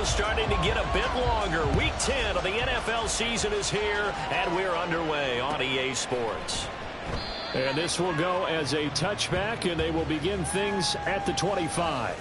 schedule starting to get a bit longer. Week 10 of the NFL season is here, and we're underway on EA Sports. And this will go as a touchback, and they will begin things at the 25.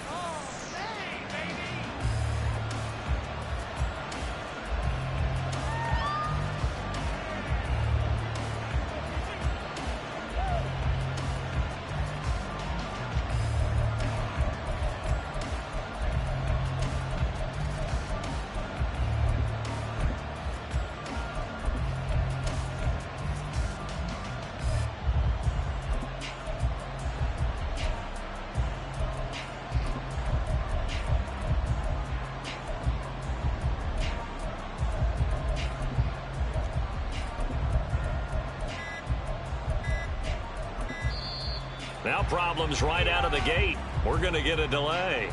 Now problems right out of the gate. We're going to get a delay.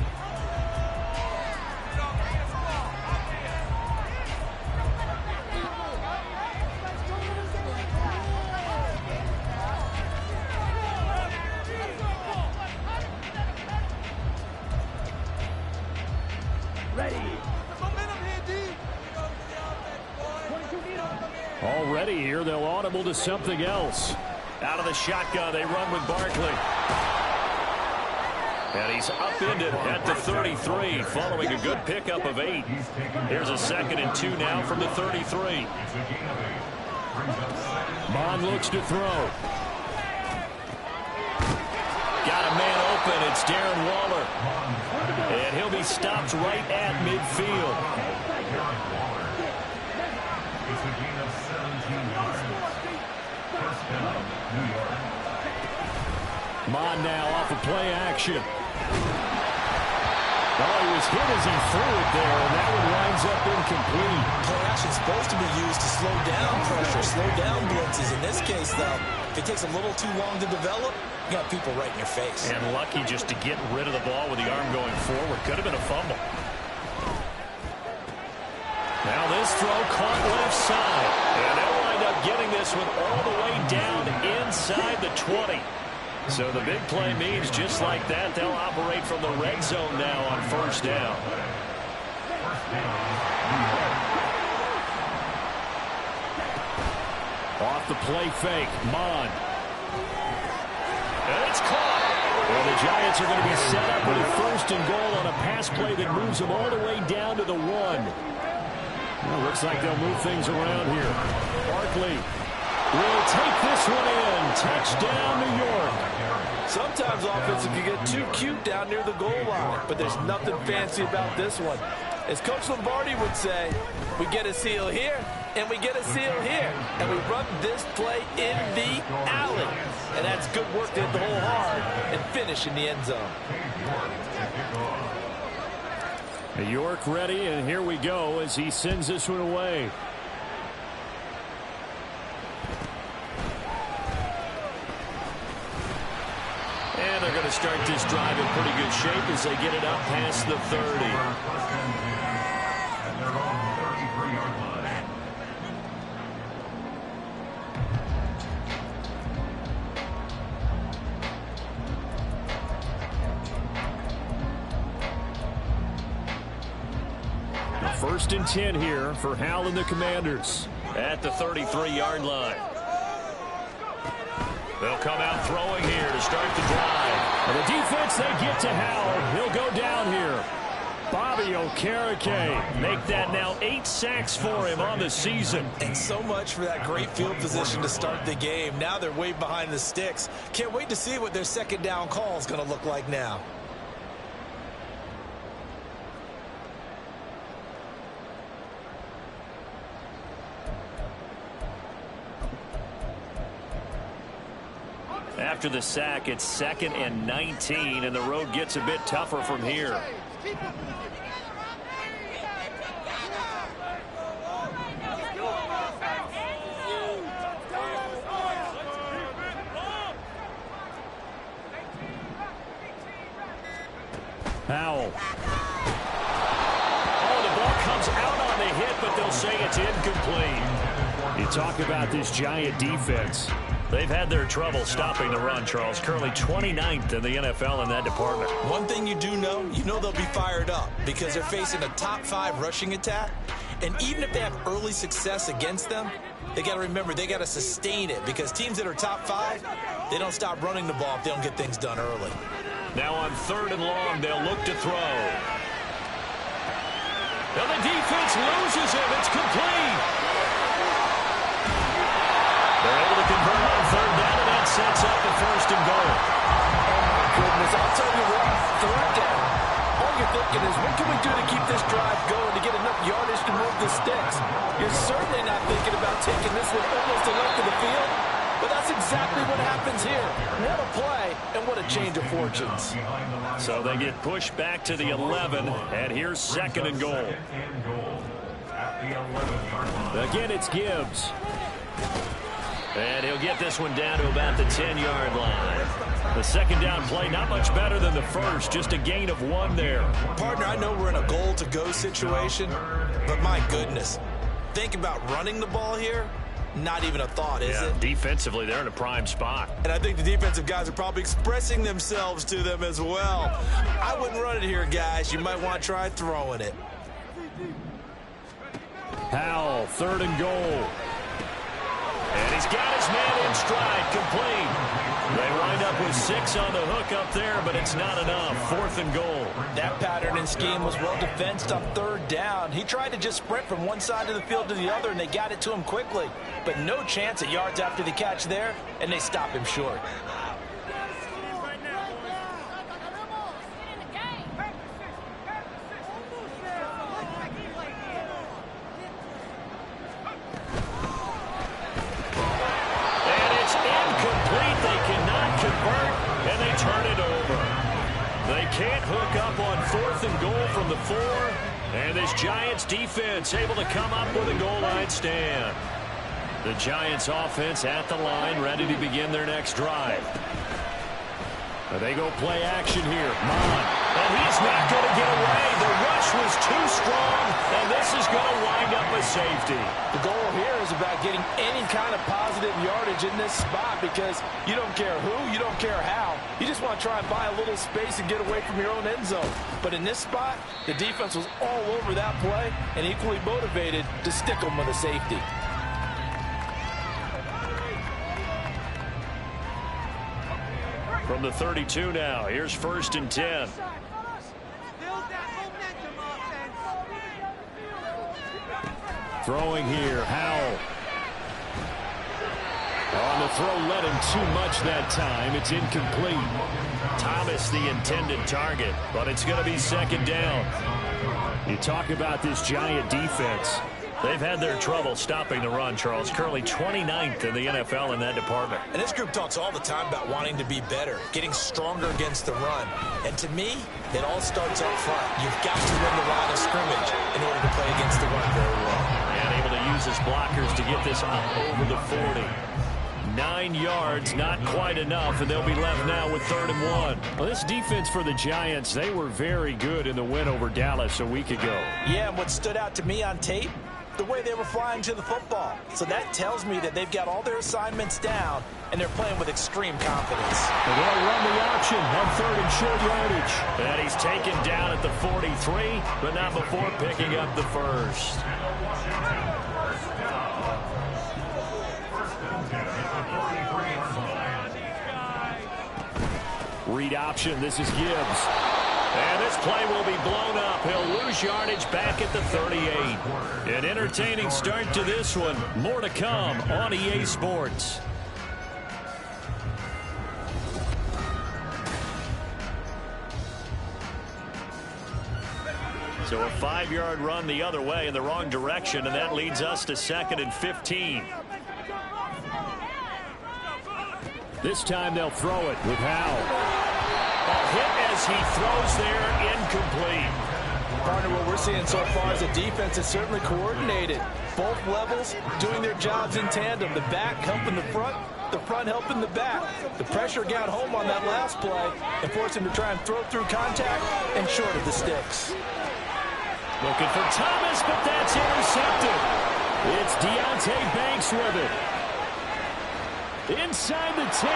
Already here, they'll audible to something else. Out of the shotgun, they run with Barkley. And he's upended at the 33, following a good pickup of 8. Here's a 2nd and 2 now from the 33. Bond looks to throw. Got a man open. It's Darren Waller. And he'll be stopped right at midfield. It's a gain of 17 yards. First down, New York. Bond now off of play action. Oh, he was hit as he threw it there, and that one winds up incomplete. Play action is supposed to be used to slow down pressure, slow down blitzes. In this case, though, if it takes a little too long to develop, you got people right in your face. And lucky just to get rid of the ball with the arm going forward. Could have been a fumble. Now this throw caught left side. And they'll wind up getting this one all the way down inside the 20. So the big play means just like that, they'll operate from the red zone now on first down. Off the play fake, Mond. And it's caught. Well, the Giants are going to be set up with a 1st and goal on a pass play that moves them all the way down to the 1. Well, looks like they'll move things around here. Barkley will take this one in. Touchdown, New York. Sometimes offense can get too cute down near the goal line, but there's nothing fancy about this one. As Coach Lombardi would say, we get a seal here, and we get a seal here, and we run this play in the alley. And that's good work to hit the hole hard and finish in the end zone. New York ready, and here we go as he sends this one away. And they're going to start this drive in pretty good shape as they get it up past the 30. First and 10 here for Hal and the Commanders. At the 33-yard line. They'll come out throwing here to start the drive. And the defense, they get to Howell. He'll go down here. Bobby Okereke. Make that now 8 sacks for him on the season. And so much for that great field position to start the game. Now they're way behind the sticks. Can't wait to see what their second down call is going to look like now. After the sack, it's 2nd and 19, and the road gets a bit tougher from here. Howell. Oh, the ball comes out on the hit, but they'll say it's incomplete. You talk about this Giant defense. They've had their trouble stopping the run, Charles. Currently 29th in the NFL in that department. One thing you do know, they'll be fired up because they're facing a top 5 rushing attack. And even if they have early success against them, they got to remember they got to sustain it because teams that are top 5, they don't stop running the ball if they don't get things done early. Now on 3rd and long, they'll look to throw. Now the defense loses him. It's complete. They're able to convert on 3rd down, and that sets up the 1st and goal. Oh, my goodness. I'll tell you what, 3rd down. All you're thinking is, what can we do to keep this drive going to get enough yardage to move the sticks? You're certainly not thinking about taking this one almost the length of the field, but that's exactly what happens here. What a play, and what a change of fortunes. So they get pushed back to the 11, and here's 2nd and goal. Again, it's Gibbs. And he'll get this one down to about the 10-yard line. The 2nd down play, not much better than the first, just a gain of 1 there. Partner, I know we're in a goal-to-go situation, but my goodness, think about running the ball here. Not even a thought, is it? Defensively, they're in a prime spot. And I think the defensive guys are probably expressing themselves to them as well. I wouldn't run it here, guys. You might want to try throwing it. Howell, 3rd and goal. And he's got his man in stride, complete. They wind up with 6 on the hook up there, but it's not enough. 4th and goal. That pattern and scheme was well defensed on 3rd down. He tried to just sprint from one side of the field to the other, and they got it to him quickly. But no chance at yards after the catch there, and they stop him short. Can't hook up on 4th and goal from the 4. And this Giants defense able to come up with a goal line stand. The Giants offense at the line, ready to begin their next drive. They go play action here. Mond. And he's not going to get away. The rush was too strong, and this is going to wind up a safety. The goal here is about getting any kind of positive yardage in this spot because you don't care who, you don't care how. You just want to try and buy a little space and get away from your own end zone. But in this spot, the defense was all over that play and equally motivated to stick them with a safety. From the 32 now, here's 1st and 10. Throwing here, Howell. On the throw, led him too much that time. It's incomplete. Thomas the intended target, but it's going to be 2nd down. You talk about this Giant defense. They've had their trouble stopping the run, Charles. Currently 29th in the NFL in that department. And this group talks all the time about wanting to be better, getting stronger against the run. And to me, it all starts up front. You've got to win the line of scrimmage in order to play against the run very well. And able to use his blockers to get this up over the 40. 9 yards, not quite enough, and they'll be left now with 3rd and 1. Well, this defense for the Giants, they were very good in the win over Dallas a week ago. Yeah, and what stood out to me on tape, the way they were flying to the football. So that tells me that they've got all their assignments down, and they're playing with extreme confidence. And they'll run the option on 3rd and short yardage. And he's taken down at the 43, but not before picking up the 1st. Read option. This is Gibbs. And this play will be blown up. He'll lose yardage back at the 38. An entertaining start to this one. More to come on EA Sports. So a 5-yard run the other way in the wrong direction, and that leads us to 2nd and 15. This time they'll throw it with Howell. A hit as he throws there, incomplete. Partner, what we're seeing so far is the defense is certainly coordinated. Both levels doing their jobs in tandem. The back helping the front helping the back. The pressure got home on that last play and forced him to try and throw through contact and short of the sticks. Looking for Thomas, but that's intercepted. It's Deonte Banks with it. inside the 10.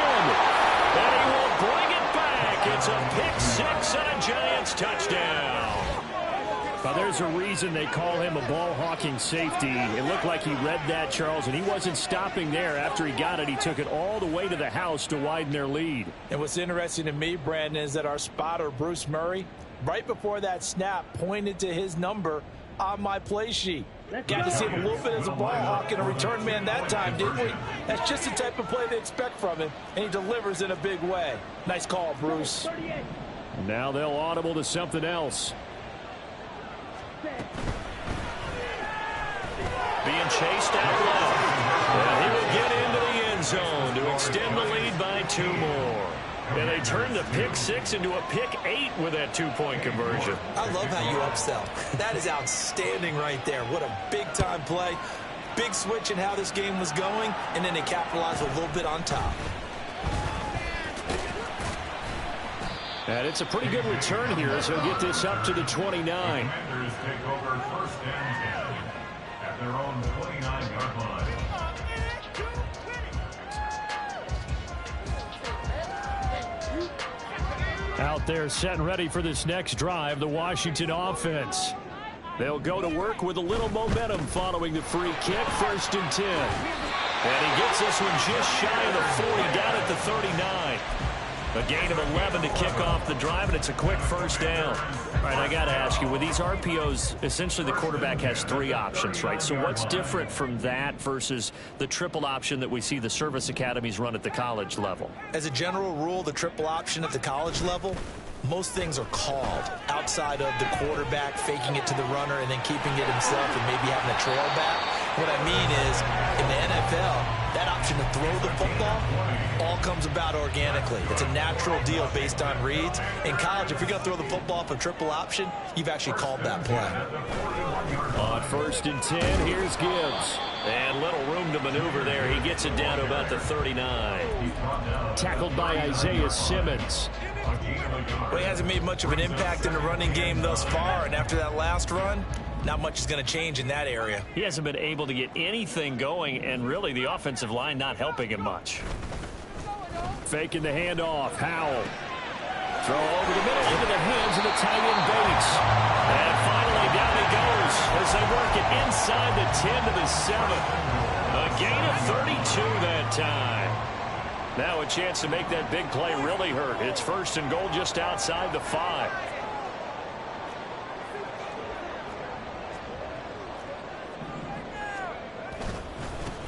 And he will bring it back. It's a pick six and a Giants touchdown. Well, there's a reason they call him a ball-hawking safety. It looked like he read that, Charles, and he wasn't stopping there. After he got it, he took it all the way to the house to widen their lead. And what's interesting to me, Brandon, is that our spotter, Bruce Murray, right before that snap, pointed to his number on my play sheet. Got to see him a little bit as a ball hawk and a return man that time, didn't we? That's just the type of play they expect from him, and he delivers in a big way. Nice call, Bruce. Now they'll audible to something else. Being chased out left. And he will get into the end zone to extend the lead by 2 more. And they turn the pick six into a pick 8 with that 2-point conversion. I love how you upsell. That is outstanding right there. What a big-time play. Big switch in how this game was going, and then they capitalized a little bit on top. And it's a pretty good return here as he'll get this up to the 29. Commanders take over first and 10 at their own 29-yard line. Out there set and ready for this next drive, the Washington offense. They'll go to work with a little momentum following the free kick, 1st and 10. And he gets this one just shy of the 40, down at the 39. A gain of 11 to kick off the drive, and it's a quick first down. All right, I got to ask you, with these RPOs, essentially the quarterback has 3 options, right? So what's different from that versus the triple option that we see the service academies run at the college level? As a general rule, the triple option at the college level, most things are called outside of the quarterback faking it to the runner and then keeping it himself and maybe having a trail back. What I mean is, in the NFL, that option to throw the football all comes about organically. It's a natural deal based on reads. In college, if you're going to throw the football for triple option, you've actually called that play. On 1st and 10, here's Gibbs. And little room to maneuver there. He gets it down to about the 39. Tackled by Isaiah Simmons. Well, he hasn't made much of an impact in the running game thus far, and after that last run, not much is going to change in that area. He hasn't been able to get anything going, and really the offensive line not helping him much. Faking the handoff, Howell. Throw over the middle into the hands of the tight end Bates. And finally down he goes as they work it inside the 10 to the 7. A gain of 32 that time. Now a chance to make that big play really hurt. It's 1st and goal just outside the 5.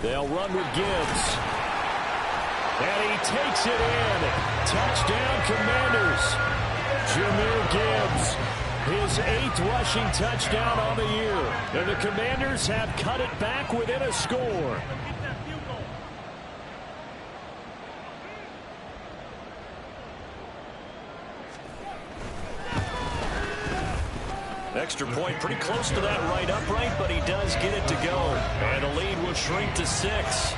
They'll run with Gibbs. And he takes it in. Touchdown, Commanders. Jahmyr Gibbs, his 8th rushing touchdown on the year. And the Commanders have cut it back within a score. Extra point pretty close to that right upright, but he does get it to go. And the lead will shrink to 6.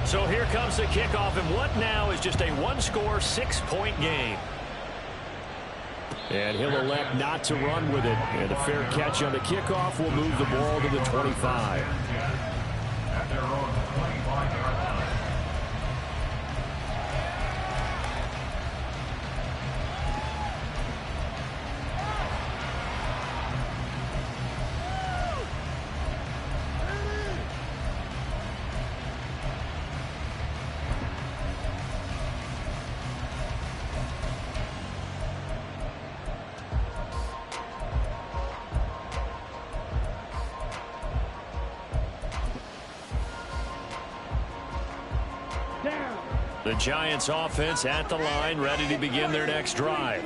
So here comes the kickoff, and what now is just a 1-score, 6-point game. And he'll elect not to run with it. And a fair catch on the kickoff will move the ball to the 25. At their own 25-yard line. The Giants offense at the line, ready to begin their next drive.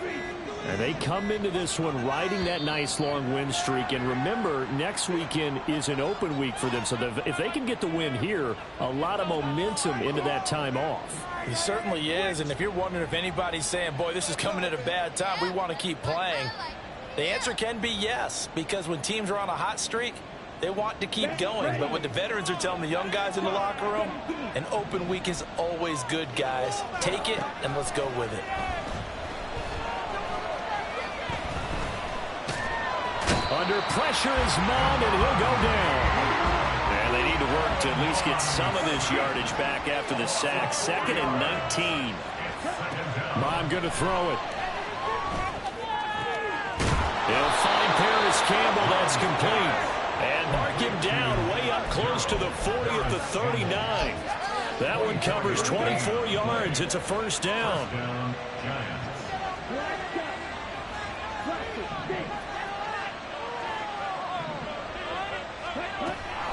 And they come into this one riding that nice long win streak. And remember, next weekend is an open week for them. So if they can get the win here, a lot of momentum into that time off. He certainly is. And if you're wondering if anybody's saying, boy, this is coming at a bad time, we want to keep playing, the answer can be yes. Because when teams are on a hot streak, They want to keep going, but what the veterans are telling the young guys in the locker room, an open week is always good, guys. Take it, and let's go with it. Under pressure is Mond, and he'll go down. And they need to work to at least get some of this yardage back after the sack. 2nd and 19. Mond going to throw it. He'll find Paris Campbell. That's complete. And mark him down way up close to the 40 at the 39. That one covers 24 yards. It's a first down.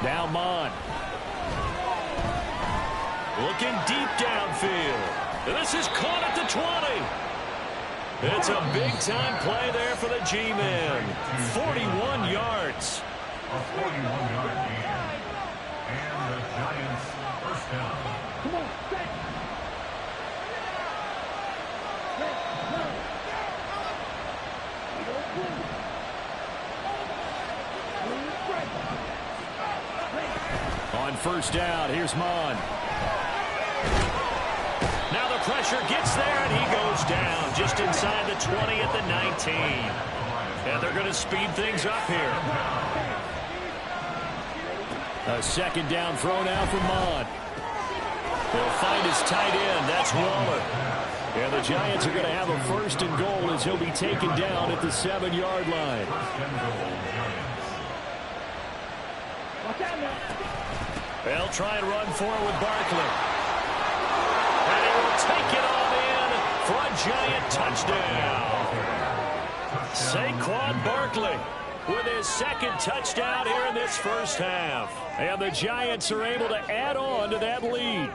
Now Mond. Looking deep downfield. And this is caught at the 20. It's a big-time play there for the G-Men. 41 yards. A 41-yard gain. And the Giants first down. Come on, set. On first down, here's Mond. Now the pressure gets there, and he goes down just inside the 20 at the 19. And they're going to speed things up here. A second down throw now for Mond. He'll find his tight end. That's Waller. And the Giants are going to have a first and goal as he'll be taken down at the 7-yard line. They'll try and run forward with Barkley. And he will take it all in for a Giant touchdown. Saquon Barkley with his second touchdown here in this first half. And the Giants are able to add on to that lead.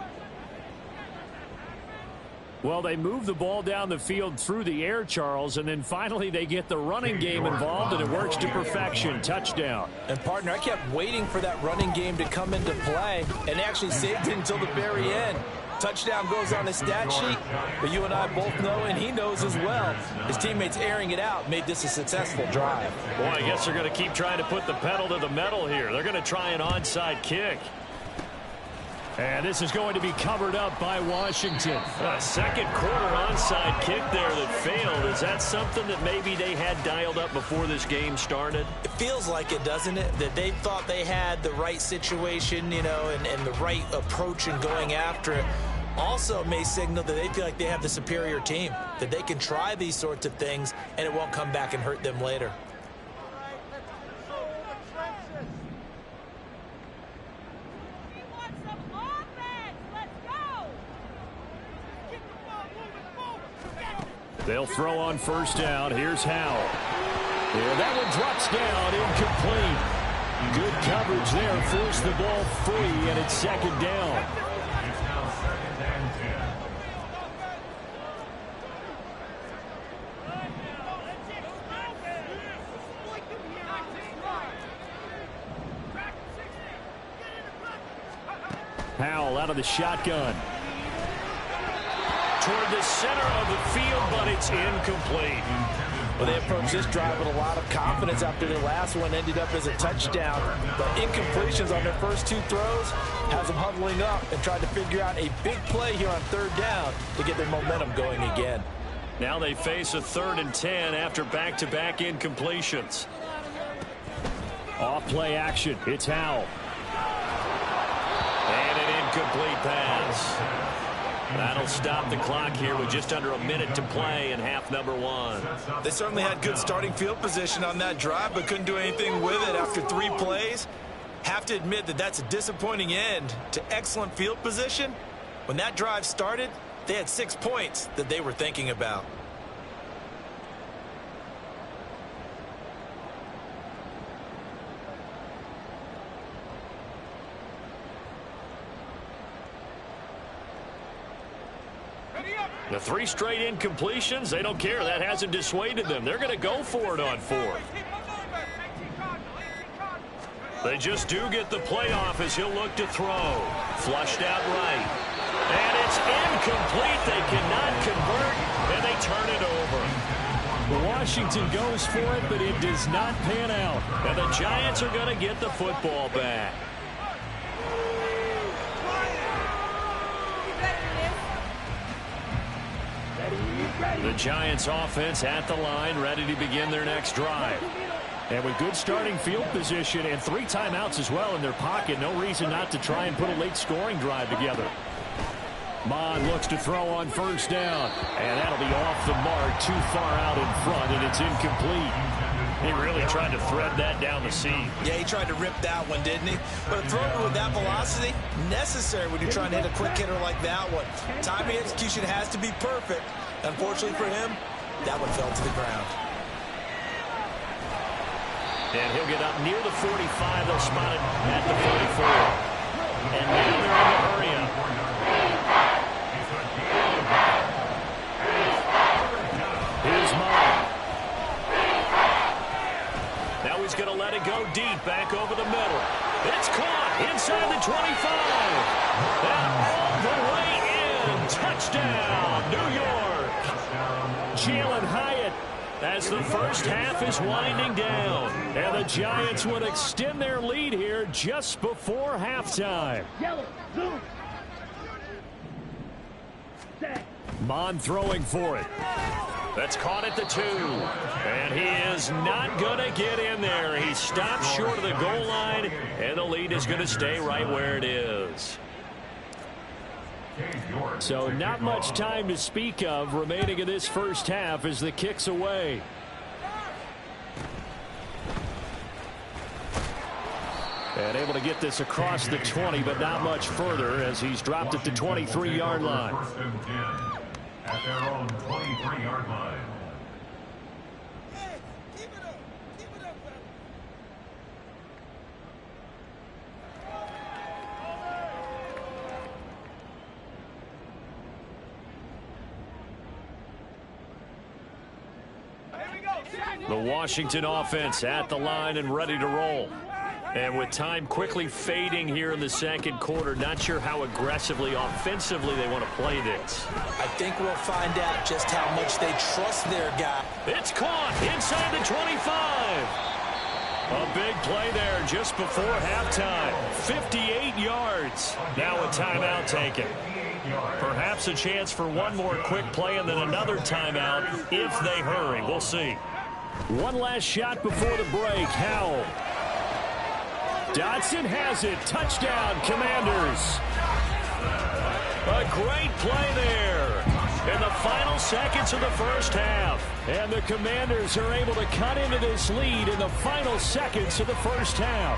Well, they move the ball down the field through the air, Charles, and then finally they get the running game involved, and it works to perfection. Touchdown. And, partner, I kept waiting for that running game to come into play, and they actually saved it until the very end. Touchdown goes on the stat sheet, but you and I both know, and he knows as well, his teammates airing it out made this a successful drive. Boy, I guess they're going to keep trying to put the pedal to the metal here. They're going to try an onside kick. And this is going to be covered up by Washington. A second quarter onside kick there that failed. Is that something that maybe they had dialed up before this game started? It feels like it, doesn't it? That they thought they had the right situation, you know, and the right approach in going after it. Also may signal that they feel like they have the superior team, that they can try these sorts of things and it won't come back and hurt them later. They'll throw on first down. Here's Howell. And that one drops down, incomplete. Good coverage there. Forced the ball free, and it's second down. It's now 2nd and 10. Howell out of the shotgun. Toward the center of the field, but it's incomplete. Well, they approached this drive with a lot of confidence after their last one ended up as a touchdown. But incompletions on their first two throws has them huddling up and trying to figure out a big play here on third down to get their momentum going again. Now they face a 3rd and 10 after back-to-back incompletions. Off play action. It's Howell. And an incomplete pass. That'll stop the clock here with just under a minute to play in half number 1. They certainly had good starting field position on that drive, but couldn't do anything with it after 3 plays. Have to admit that that's a disappointing end to excellent field position. When that drive started, they had 6 points that they were thinking about. The 3 straight incompletions, they don't care. That hasn't dissuaded them. They're going to go for it on 4th. They just do get the playoff as he'll look to throw. Flushed out right. And it's incomplete. They cannot convert, and they turn it over. Washington goes for it, but it does not pan out. And the Giants are going to get the football back. The Giants offense at the line, ready to begin their next drive. And with good starting field position and 3 timeouts as well in their pocket, no reason not to try and put a late scoring drive together. Mond looks to throw on first down, and that'll be off the mark, too far out in front, and it's incomplete. He really tried to thread that down the seam. Yeah, he tried to rip that one, didn't he? But a throw with that velocity, necessary when you're trying to hit a quick hitter like that one. Timing execution has to be perfect. Unfortunately for him, that one fell to the ground. And he'll get up near the 45. They'll spot it at the 44. And now they're in the hurry up. Here's Mond. Now he's going to let it go deep, back over the middle. It's caught inside the 25. And all the way in. Touchdown, New York. Jalen Hyatt as the first half is winding down. And the Giants would extend their lead here just before halftime. Mond throwing for it. That's caught at the 2. And he is not going to get in there. He stopped short of the goal line, and the lead is going to stay right where it is. So not much time to speak of remaining in this first half as the kick's away. And able to get this across the 20, but not much further as he's dropped at the 23-yard line. First and 10 at their own 23-yard line. The Washington offense at the line and ready to roll. And with time quickly fading here in the second quarter, not sure how aggressively, offensively they want to play this. I think we'll find out just how much they trust their guy. It's caught inside the 25. A big play there just before halftime. 58 yards. Now a timeout taken. Perhaps a chance for one more quick play and then another timeout if they hurry. We'll see. One last shot before the break. Howell. Dotson has it. Touchdown, Commanders. A great play there in the final seconds of the first half. And the Commanders are able to cut into this lead in the final seconds of the first half.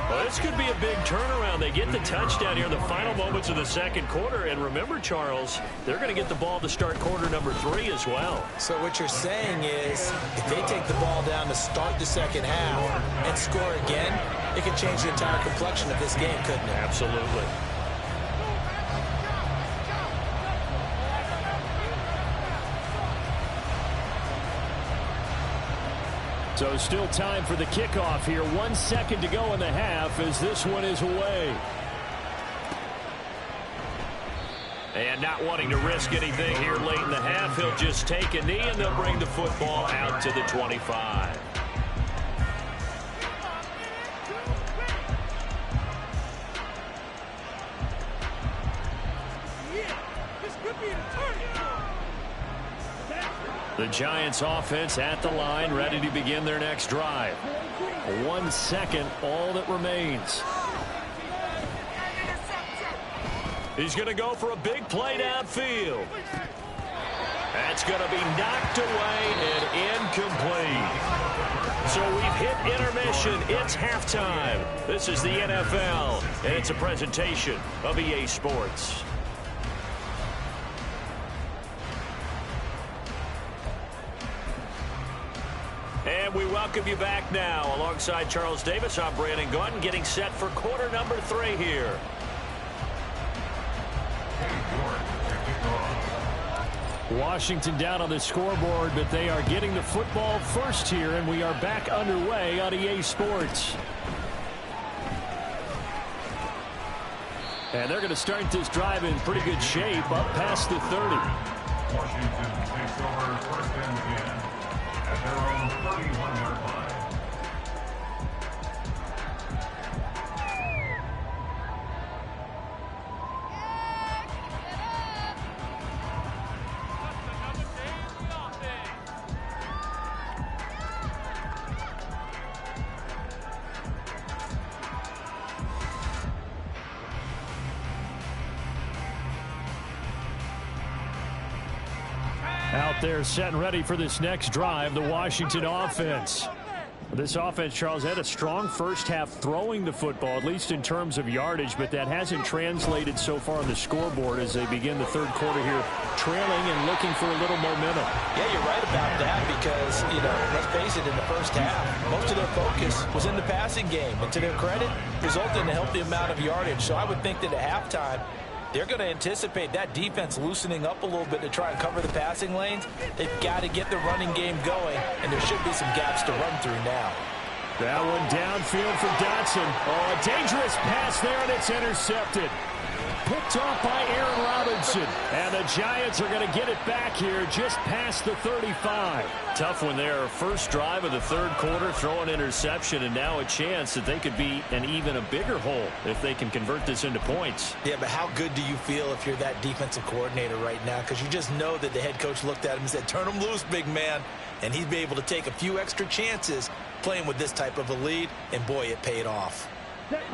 Well, this could be a big turnaround. They get the touchdown here in the final moments of the second quarter. And remember, Charles, they're going to get the ball to start quarter number 3 as well. So what you're saying is if they take the ball down to start the second half and score again, it could change the entire complexion of this game, couldn't it? Absolutely. So still time for the kickoff here. 1 second to go in the half as this one is away. And not wanting to risk anything here late in the half, he'll just take a knee and they'll bring the football out to the 25. The Giants offense at the line, ready to begin their next drive. 1 second, all that remains. He's going to go for a big play downfield. That's going to be knocked away and incomplete. So we've hit intermission. It's halftime. This is the NFL, and it's a presentation of EA Sports. And we welcome you back now. Alongside Charles Davis, I'm Brandon Gaudin, getting set for quarter number 3 here. Washington down on the scoreboard, but they are getting the football first here, and we are back underway on EA Sports. And they're going to start this drive in pretty good shape, up past the 30. Washington takes over first and 10. at their own 31-yard line. Out there set and ready for this next drive, the Washington offense. This offense, Charles, had a strong first half throwing the football, at least in terms of yardage, but that hasn't translated so far on the scoreboard as they begin the third quarter here, trailing and looking for a little momentum. Yeah, you're right about that because, let's face it, in the first half, most of their focus was in the passing game. And to their credit, resulted in a healthy amount of yardage. So I would think that at halftime, they're going to anticipate that defense loosening up a little bit to try and cover the passing lanes. They've got to get the running game going, and there should be some gaps to run through now. That one downfield for Dotson. Oh, a dangerous pass there, and it's intercepted. Picked off by Aaron Robinson. And the Giants are going to get it back here just past the 35. Tough one there. First drive of the third quarter, throw an interception, and now a chance that they could be an even a bigger hole if they can convert this into points. Yeah, but how good do you feel if you're that defensive coordinator right now? Because you just know that the head coach looked at him and said, turn him loose, big man. And he'd be able to take a few extra chances playing with this type of a lead, and boy, it paid off.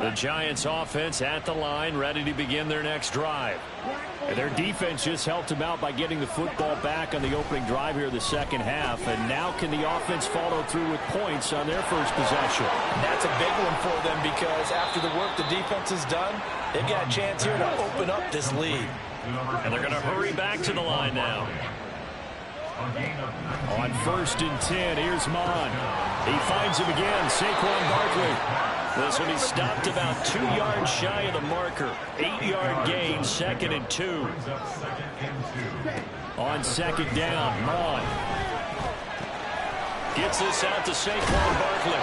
The Giants offense at the line, ready to begin their next drive. And their defense just helped them out by getting the football back on the opening drive here in the second half. And now can the offense follow through with points on their first possession? That's a big one for them because after the work the defense has done, they've got a chance here to open up this lead. And they're going to hurry back to the line now. On 1st and 10, here's Mon. He finds him again, Saquon Barkley. This one, he stopped about 2 yards shy of the marker. 8-yard gain, 2nd and 2. On 2nd down, Mon gets this out to Saquon Barkley.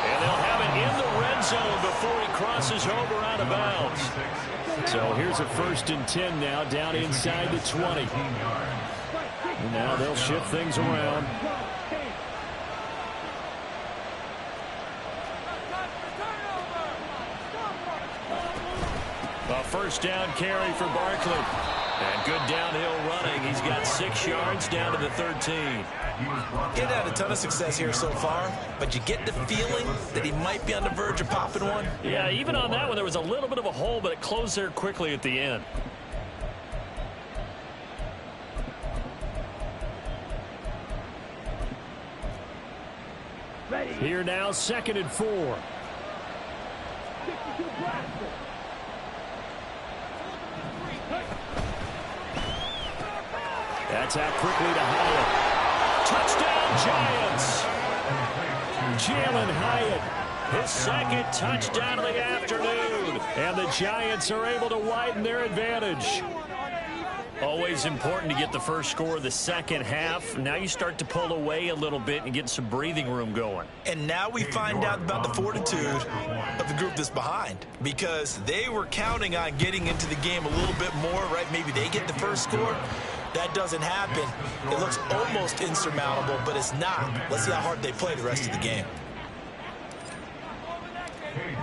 And they'll have it in the red zone before he crosses over out of bounds. So here's a 1st and 10 now, down inside the 20. And now they'll shift things around. A first down carry for Barkley. And good downhill running. He's got 6 yards down to the 13. He's had a ton of success here so far, but you get the feeling that he might be on the verge of popping one. Yeah, even on that one, there was a little bit of a hole, but it closed there quickly at the end. Here now, 2nd and 4. That's out quickly to Hyatt. Touchdown, Giants. Jalen Hyatt, his 2nd touchdown of the afternoon. And the Giants are able to widen their advantage. Always important to get the first score of the second half. Now you start to pull away a little bit and get some breathing room going. And now we find out about the fortitude of the group that's behind, because they were counting on getting into the game a little bit more, right? Maybe they get the first score. That doesn't happen. It looks almost insurmountable, but it's not. Let's see how hard they play the rest of the game.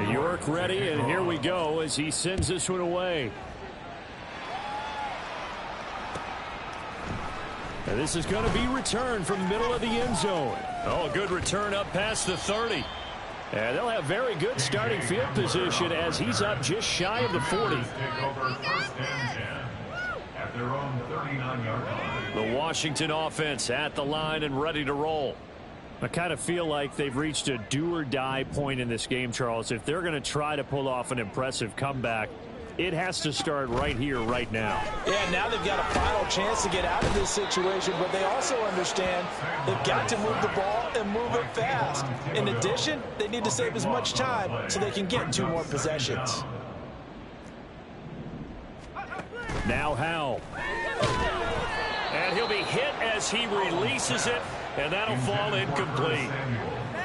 York ready, and here we go as he sends this one away. And this is going to be returned from the middle of the end zone. Oh, good return up past the 30. And they'll have very good starting field position as he's up just shy of the 40. At their own 39-yard line. The Washington offense at the line and ready to roll. I kind of feel like they've reached a do-or-die point in this game, Charles. If they're going to try to pull off an impressive comeback, it has to start right here, right now. Yeah, now they've got a final chance to get out of this situation, but they also understand they've got to move the ball and move it fast. In addition, they need to save as much time so they can get 2 more possessions. Now Howell. And he'll be hit as he releases it, and that'll fall incomplete.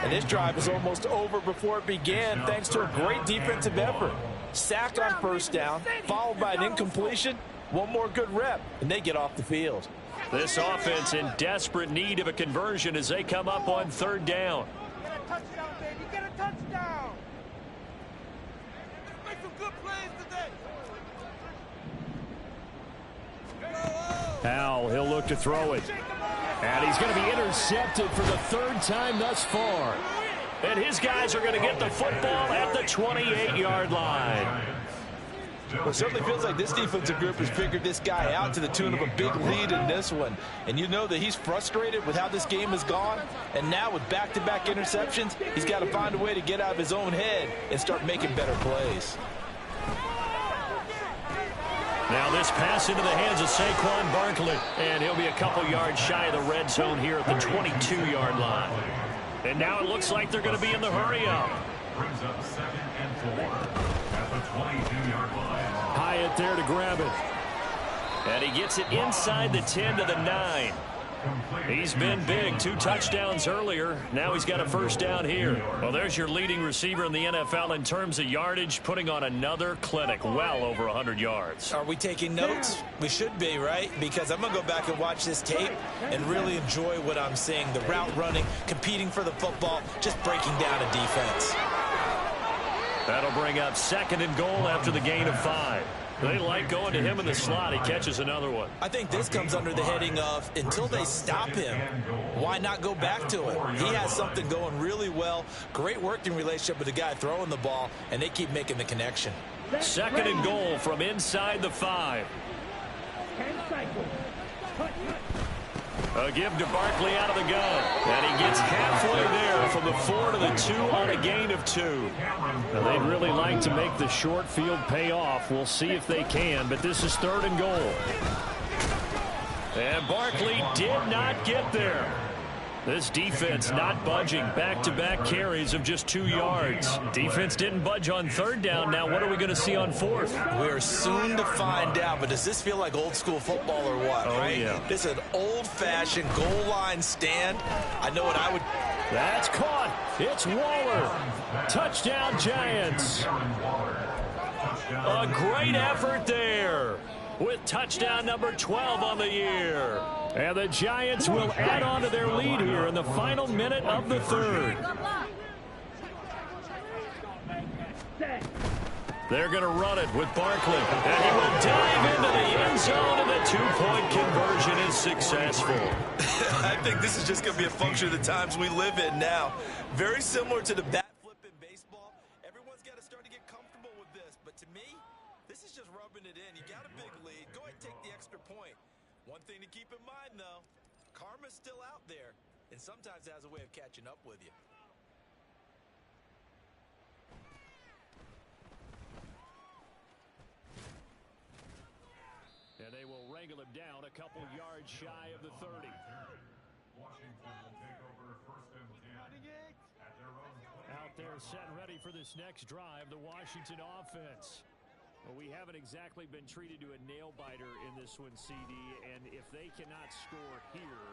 And this drive is almost over before it began thanks to a great defensive effort. Sack on first down, followed by an incompletion. One more good rep, and they get off the field. This offense in desperate need of a conversion as they come up on third down. Get a touchdown, baby. Get a touchdown. Let's make some good plays today. Howell, he'll look to throw it. And he's going to be intercepted for the third time thus far. And his guys are going to get the football at the 28-yard line. Well, it certainly feels like this defensive group has figured this guy out to the tune of a big lead in this one. And you know that he's frustrated with how this game has gone. And now with back-to-back interceptions, he's got to find a way to get out of his own head and start making better plays. Now this pass into the hands of Saquon Barkley. And he'll be a couple yards shy of the red zone here at the 22-yard line. And now it looks like they're going to be in the hurry-up. Brings up 2nd and 4 at the 22-yard line. Hyatt there to grab it. And he gets it inside the 10 to the 9. He's been big. 2 touchdowns earlier. Now he's got a first down here. Well, there's your leading receiver in the NFL in terms of yardage, putting on another clinic, well over 100 yards. Are we taking notes? We should be, right? Because I'm going to go back and watch this tape and really enjoy what I'm seeing. The route running, competing for the football, just breaking down a defense. That'll bring up 2nd and goal after the gain of 5. They like going to him in the slot. He catches another one. I think this comes under the heading of until they stop him, why not go back to him? He has something going really well. Great working relationship with the guy throwing the ball, and they keep making the connection. 2nd and goal from inside the 5. A give to Barkley out of the gun. And he gets halfway there from the 4 to the 2 on a gain of 2. Now, they'd really like to make the short field pay off. We'll see if they can, but this is 3rd and goal. And Barkley did not get there. This defense not budging. Back-to-back carries of just 2 yards. Defense didn't budge on 3rd down. Now what are we going to see on 4th? We're soon to find out, but does this feel like old school football or what? Oh, right? yeah. This is an old-fashioned goal line stand. I know what I would... That's caught. It's Waller. Touchdown, Giants. A great effort there with touchdown number 12 on the year. And the Giants will add on to their lead here in the final minute of the 3rd. They're going to run it with Barkley. And he will dive into the end zone, and the 2-point conversion is successful. I think this is just going to be a function of the times we live in now. Very similar to the bat flip in baseball. Everyone's got to start to get comfortable with this. But to me, this is just rubbing it in. You got a big lead. Go ahead and take the extra point. One thing to keep in mind, though, karma's still out there, and sometimes it has a way of catching up with you. And they will wrangle him down a couple yards shy of the 30. Washington will take over 1st and 10 at their own 20. Out there set ready for this next drive, the Washington offense. Well, we haven't exactly been treated to a nail-biter in this one, CD, and if they cannot score here,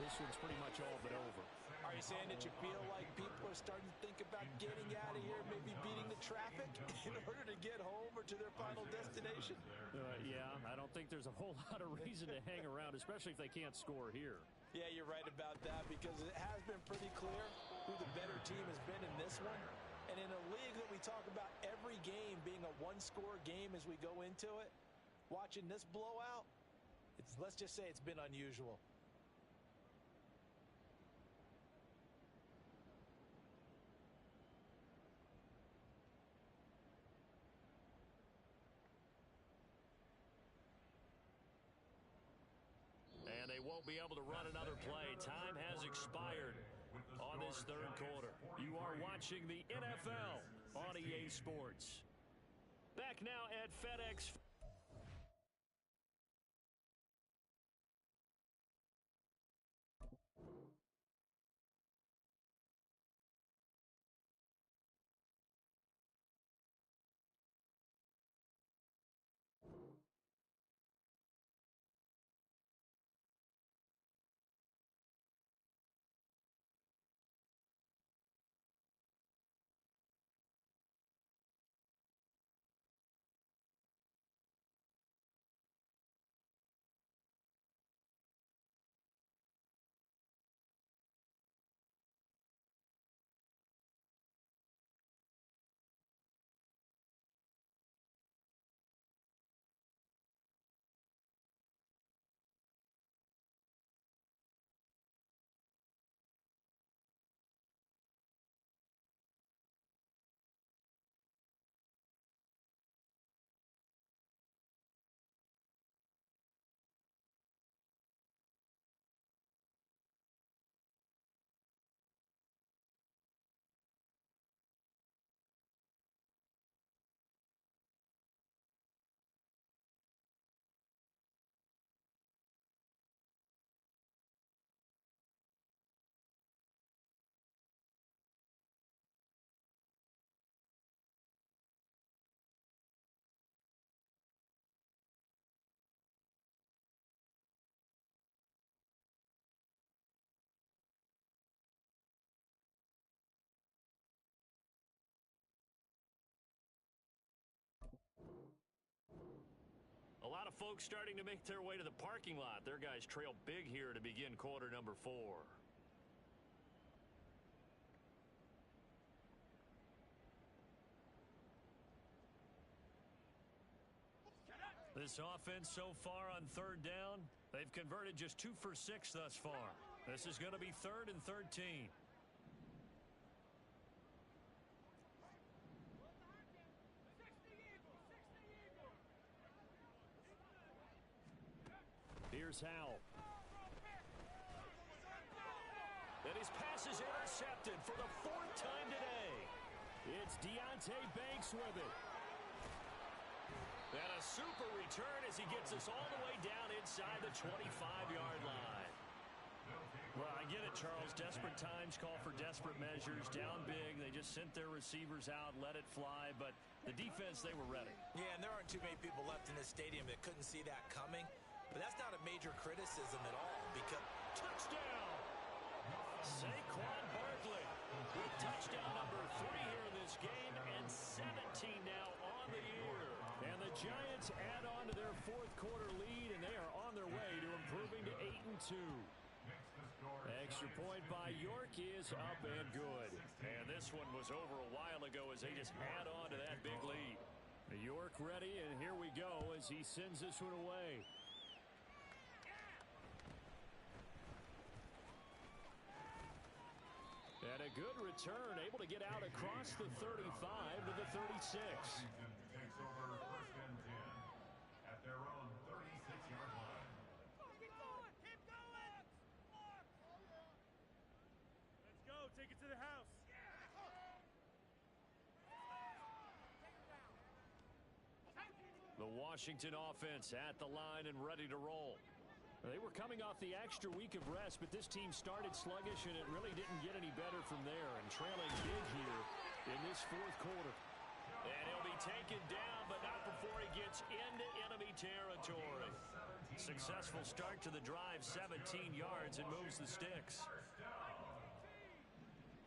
this one's pretty much all but over. Are you saying that you feel like people are starting to think about getting out of here, maybe beating the traffic in order to get home or to their final destination? Yeah, I don't think there's a whole lot of reason to hang around, especially if they can't score here. Yeah, you're right about that because it has been pretty clear who the better team has been in this one. And in a league that we talk about every game being a one-score game as we go into it, watching this blowout, let's just say it's been unusual. And they won't be able to run another play. Time has expired on this 3rd quarter. You are watching the NFL on EA Sports. Back now at FedEx. folks starting to make their way to the parking lot. Their guys trail big here to begin quarter number 4. This offense so far on third down, they've converted just 2 for 6 thus far. This is going to be 3rd and 13. Here's Howell. And his pass is intercepted for the 4th time today. It's Deonte Banks with it. And a super return as he gets us all the way down inside the 25-yard line. Well, I get it, Charles. Desperate times call for desperate measures. Down big. They just sent their receivers out, let it fly. But the defense, they were ready. Yeah, and there aren't too many people left in this stadium that couldn't see that coming. But that's not a major criticism at all. Because touchdown! Saquon Barkley with touchdown number 3 here in this game, and 17 now on the year. And the Giants add on to their 4th quarter lead, and they are on their way to improving to 8-2. Extra point by York is up and good. And this one was over a while ago as they just add on to that big lead. York ready, and here we go as he sends this one away. And a good return, able to get out across the 35 to the 36. Washington takes over 1st and 10 at their own 36-yard line. Keep going! Keep going! Let's go! Take it to the house! The Washington offense at the line and ready to roll. They were coming off the extra week of rest, but this team started sluggish, and it really didn't get any better from there. And trailing big here in this 4th quarter. And he'll be taken down, but not before he gets into enemy territory. Successful start to the drive, 17 yards, and moves the sticks.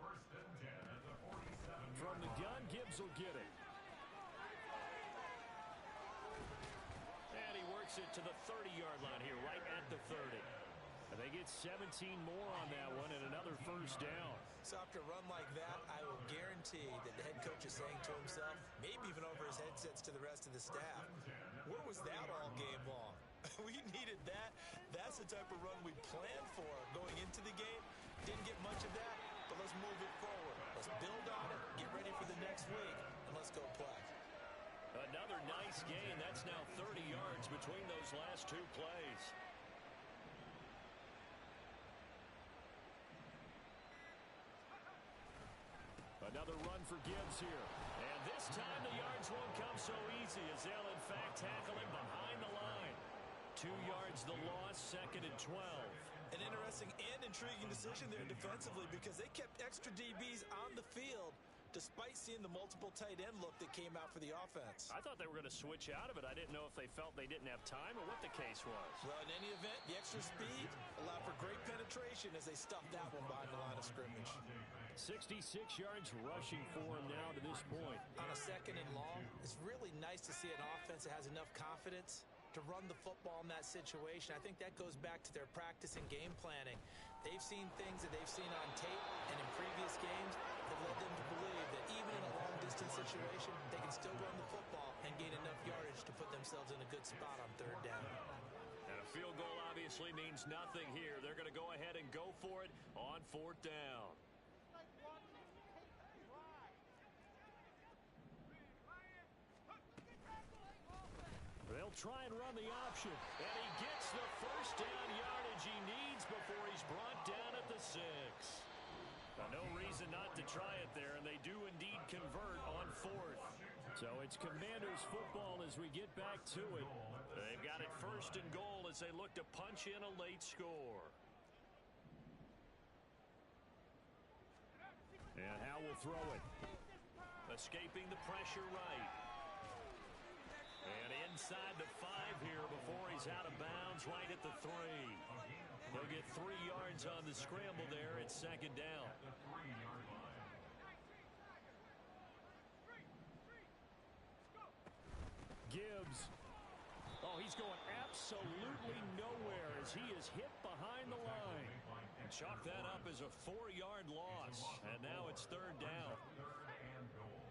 1st and 10 at the 47. From the gun, Gibbs will get it. And he works it to the 30-yard line here, right at the 30. And they get 17 more on that one and another 1st down. So after a run like that, I will guarantee that the head coach is saying to himself, maybe even over his headsets to the rest of the staff, where was that all game long? We needed that. That's the type of run we planned for going into the game. Didn't get much of that, but let's move it forward. Let's build on it, get ready for the next week, and let's go play. Another nice gain. That's now 30 yards between those last 2 plays. Another run for Gibbs here. And this time the yards won't come so easy as they'll in fact tackle him behind the line. 2 yards the loss, 2nd and 12. An interesting and intriguing decision there defensively because they kept extra DBs on the field despite seeing the multiple tight end look that came out for the offense. I thought they were going to switch out of it. I didn't know if they felt they didn't have time or what the case was. Well, in any event, the extra speed allowed for great penetration as they stuffed that one behind the line of scrimmage. 66 yards rushing for him now to this point. On a 2nd and long, it's really nice to see an offense that has enough confidence to run the football in that situation. I think that goes back to their practice and game planning. They've seen things that they've seen on tape and in previous games that led them to believe that even in a long-distance situation, they can still run the football and gain enough yardage to put themselves in a good spot on 3rd down. And a field goal obviously means nothing here. They're going to go ahead and go for it on 4th down. They'll try and run the option. And he gets the 1st down yardage he needs before he's brought down at the 6. No reason not to try it there, and they do indeed convert on 4th. So it's Commanders football as we get back to it. They've got it 1st and goal as they look to punch in a late score. And Howell will throw it. Escaping the pressure right. And inside the 5 here before he's out of bounds right at the 3. He'll get 3 yards on the scramble there. It's 2nd down. The 3-yard line. Gibbs. Oh, he's he's going absolutely nowhere as he is hit behind the line. Chalk that up as a 4-yard loss, and now it's third down. Third and goal.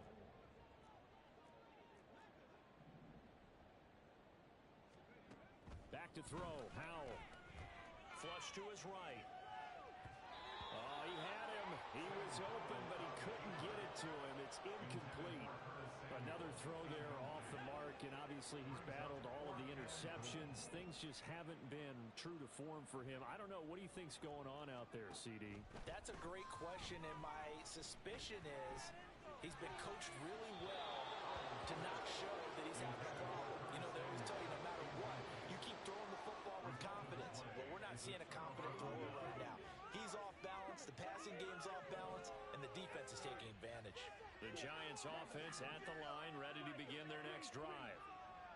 Back to throw. Howell. Flush to his right. Oh, he had him. He was open, but he couldn't get it to him. It's incomplete. Another throw there off the mark, and obviously he's battled all of the interceptions. Things just haven't been true to form for him. I don't know. What do you think's going on out there, CD? That's a great question, and my suspicion is he's been coached really well to not show that he's having a problem. You know, they always tell you no matter what, you keep throwing the football with confidence. Well, we're not seeing a confident thrower right now. He's off balance, the passing game's off balance, and the defense is taking advantage. The Giants offense at the line, ready to begin their next drive.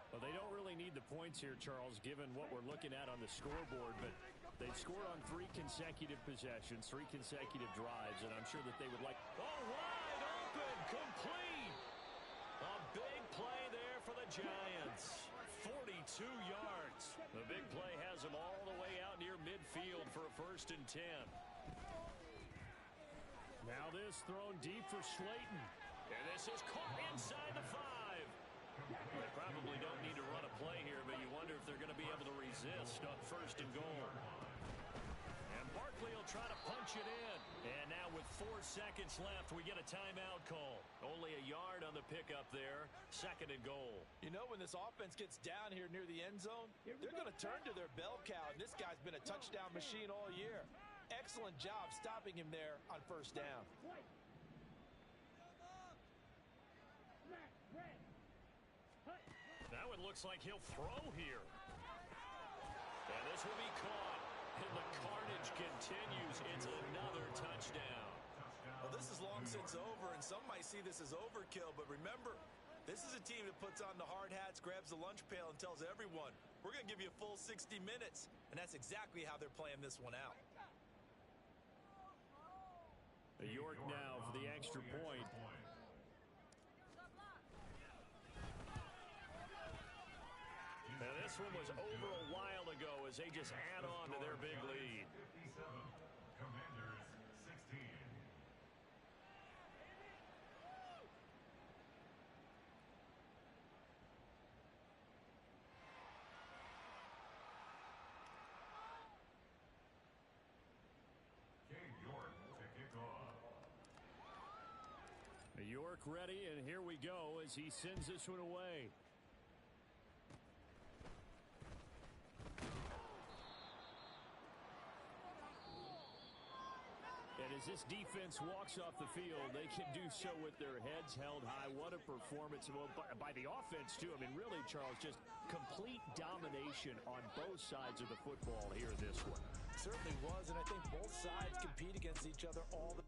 Well, they don't really need the points here, Charles, given what we're looking at on the scoreboard, but they've scored on 3 consecutive possessions, 3 consecutive drives, and I'm sure that they would like... Oh, wide open, complete. A big play there for the Giants. 42 yards. The big play has them all the way out near midfield for a 1st and 10. Now this thrown deep for Slayton. And this is caught inside the 5. They probably don't need to run a play here, but you wonder if they're going to be able to resist on 1st and goal. And Barkley will try to punch it in. And now with 4 seconds left, we get a timeout call. Only a yard on the pickup there. 2nd and goal. You know, when this offense gets down here near the end zone, they're going to turn to their bell cow, and this guy's been a touchdown machine all year. Excellent job stopping him there on 1st down. Now it looks like he'll throw here. And this will be caught. And the carnage continues. It's another touchdown. Well, this is long since over, and some might see this as overkill, but remember, this is a team that puts on the hard hats, grabs the lunch pail, and tells everyone, we're going to give you a full 60 minutes. And that's exactly how they're playing this one out. York now for the extra point. And this one was over a while ago as they just add on to their big lead. 57, Commanders 16. Cade York to kick off. York ready, and here we go as he sends this one away. And as this defense walks off the field, they can do so with their heads held high. What a performance by the offense, too. I mean, really, Charles, just complete domination on both sides of the football here in this one. It certainly was, and I think both sides compete against each other all the